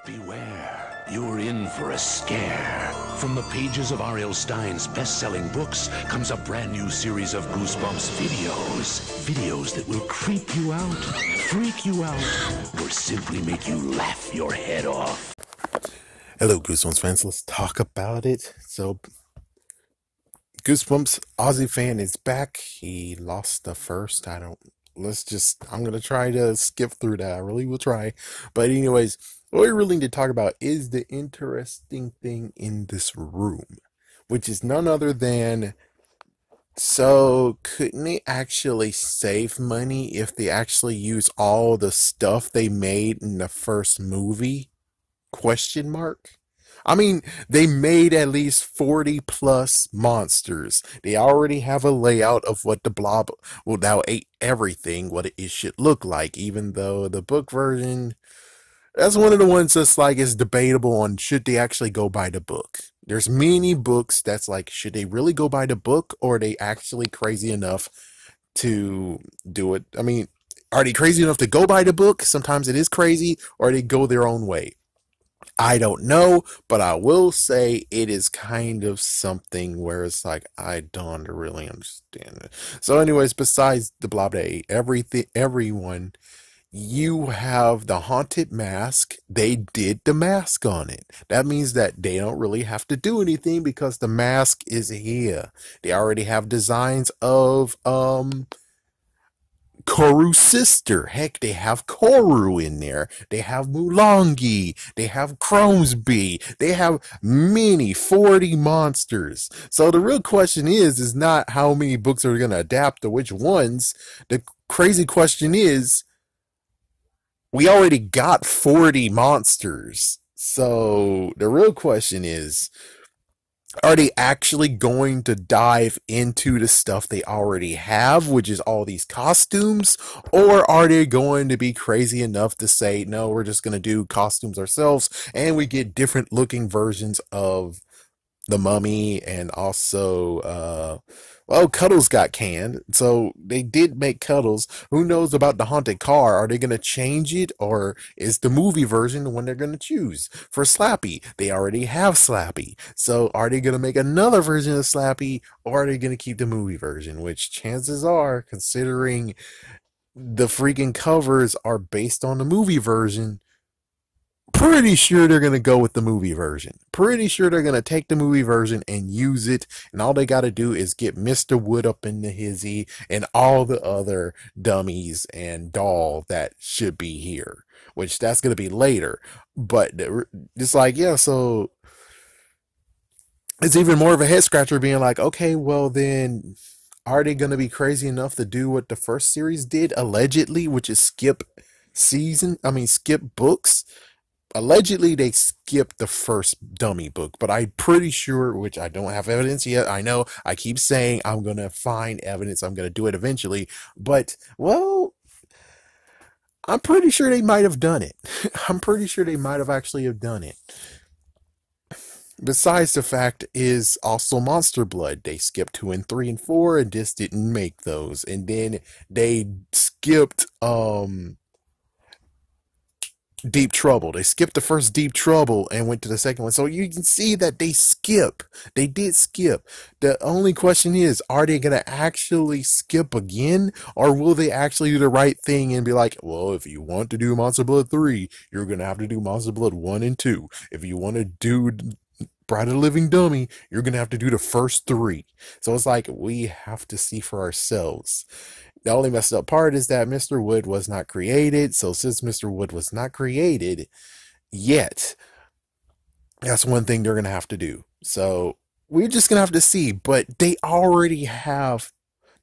Beware, you're in for a scare. From the pages of R.L. Stine's best-selling books comes a brand new series of Goosebumps videos. Videos that will creep you out, freak you out, or simply make you laugh your head off. Hello, Goosebumps fans. Let's talk about it. So, Goosebumps Aussie fan is back. He lost the first. I'm going to try to skip through that. I really will try. But anyways, what we really need to talk about is the interesting thing in this room, which is none other than, so couldn't they actually save money if they actually use all the stuff they made in the first movie? Question mark. I mean, they made at least 40 plus monsters. They already have a layout of what the blob will now eat everything, what it should look like, even though the book version, that's one of the ones that's like is debatable on should they actually go by the book. There's many books that's like, should they really go by the book, or are they actually crazy enough to do it? I mean, are they crazy enough to go by the book? Sometimes it is crazy, or they go their own way. I don't know, but I will say it is kind of something where it's like, I don't really understand it. So anyways, besides the blah blah, everyone, you have the haunted mask. They did the mask on it. That means that they don't really have to do anything because the mask is here. They already have designs of Koru's sister. Heck, they have Koru in there. They have Mulangi. They have Cromsby. They have many 40 monsters. So the real question is not how many books are going to adapt or which ones. The crazy question is, we already got 40 monsters. So the real question is, are they actually going to dive into the stuff they already have, which is all these costumes? Or are they going to be crazy enough to say, no, we're just going to do costumes ourselves, and we get different looking versions of the Mummy, and also, Cuddles got canned, so they did make Cuddles. Who knows about the haunted car? Are they going to change it, or is the movie version the one they're going to choose? For Slappy, they already have Slappy, so are they going to make another version of Slappy, or are they going to keep the movie version? Which chances are, considering the freaking covers are based on the movie version, pretty sure they're going to go with the movie version. Pretty sure they're going to take the movie version and use it. And all they got to do is get Mr. Wood up in the hizzy and all the other dummies and doll that should be here. Which that's going to be later. But it's like, yeah, so it's even more of a head scratcher being like, okay, well then, are they going to be crazy enough to do what the first series did, allegedly, which is skip books? Allegedly, they skipped the first dummy book, but I'm pretty sure, which I don't have evidence yet. I know I keep saying I'm going to find evidence. I'm going to do it eventually. But, well, I'm pretty sure they might have done it. I'm pretty sure they might have actually have done it. Besides, the fact is also Monster Blood. They skipped 2 and 3 and 4 and just didn't make those. And then they skipped, Deep Trouble. They skipped the first Deep Trouble and went to the second one. So you can see that they skip. They did skip. The only question is, are they going to actually skip again? Or will they actually do the right thing and be like, well, if you want to do Monster Blood 3, you're going to have to do Monster Blood 1 and 2. If you want to do Bride of the Living Dummy, you're going to have to do the first 3. So it's like, we have to see for ourselves. The only messed up part is that Mr. Wood was not created. So since Mr. Wood was not created yet, that's one thing they're going to have to do. So we're just going to have to see. But they already have.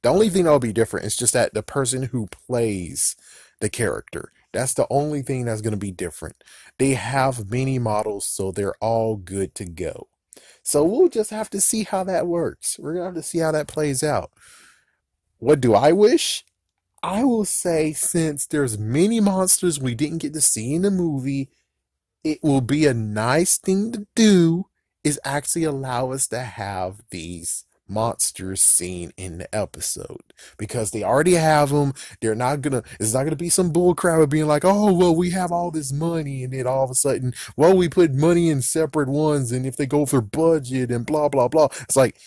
The only thing that'll be different is just that the person who plays the character, that's the only thing that's going to be different. They have many models, so they're all good to go. So we'll just have to see how that works. We're going to have to see how that plays out. What do I wish? I will say, since there's many monsters we didn't get to see in the movie, it will be a nice thing to do is actually allow us to have these monsters seen in the episode, because they already have them. It's not gonna be some bull crap of being like, oh, well, we have all this money, and then all of a sudden, well, we put money in separate ones, and if they go for budget and blah, blah, blah. It's like,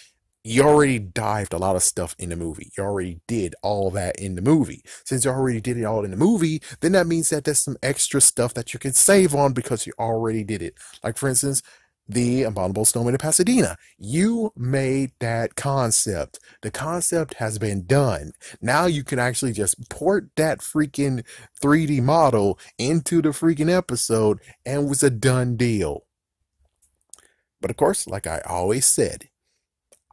you already dived a lot of stuff in the movie. You already did all that in the movie. Since you already did it all in the movie, then that means that there's some extra stuff that you can save on because you already did it. Like, for instance, the Abominable Snowman in Pasadena. You made that concept. The concept has been done. Now you can actually just port that freaking 3D model into the freaking episode, and it was a done deal. But of course, like I always said,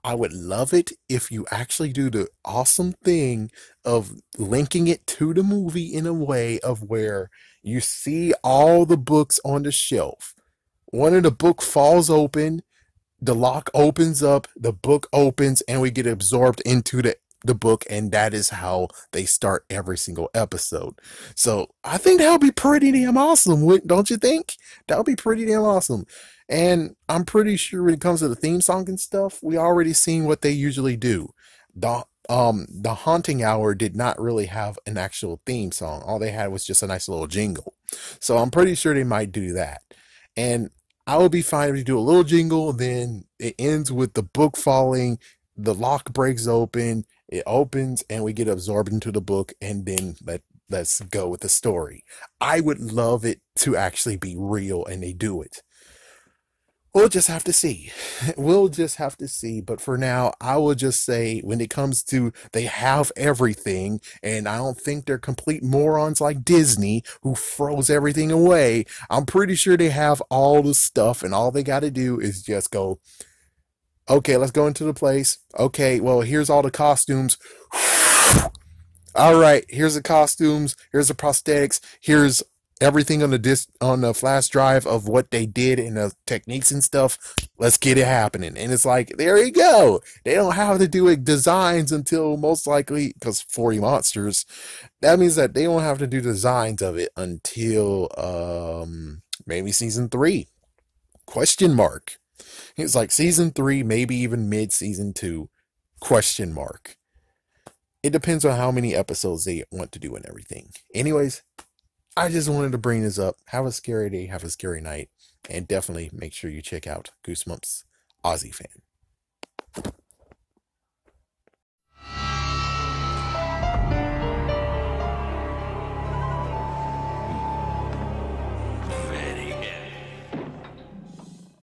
I would love it if you actually do the awesome thing of linking it to the movie in a way of where you see all the books on the shelf. One of the book falls open, the lock opens up, the book opens, and we get absorbed into the book, and that is how they start every single episode. So I think that would be pretty damn awesome, don't you think? That would be pretty damn awesome. And I'm pretty sure when it comes to the theme song and stuff, we already seen what they usually do. The Haunting Hour did not really have an actual theme song. All they had was just a nice little jingle. So I'm pretty sure they might do that. And I would be fine if you do a little jingle, then it ends with the book falling, the lock breaks open, it opens, and we get absorbed into the book, and then let's go with the story. I would love it to actually be real, and they do it. We'll just have to see. We'll just have to see. But for now, I will just say when it comes to they have everything, and I don't think they're complete morons like Disney who froze everything away. I'm pretty sure they have all the stuff, and all they got to do is just go, okay, let's go into the place. Okay, well, here's all the costumes. All right, here's the costumes, here's the prosthetics, here's everything on the flash drive of what they did and the techniques and stuff. Let's get it happening. And it's like, there you go. They don't have to do it designs until most likely, because 40 monsters, that means that they don't have to do designs of it until maybe season 3. Question mark. It's like season 3, maybe even mid season 2. Question mark. It depends on how many episodes they want to do and everything. Anyways, I just wanted to bring this up. Have a scary day, have a scary night, and definitely make sure you check out Goosebumps Aussie Fan.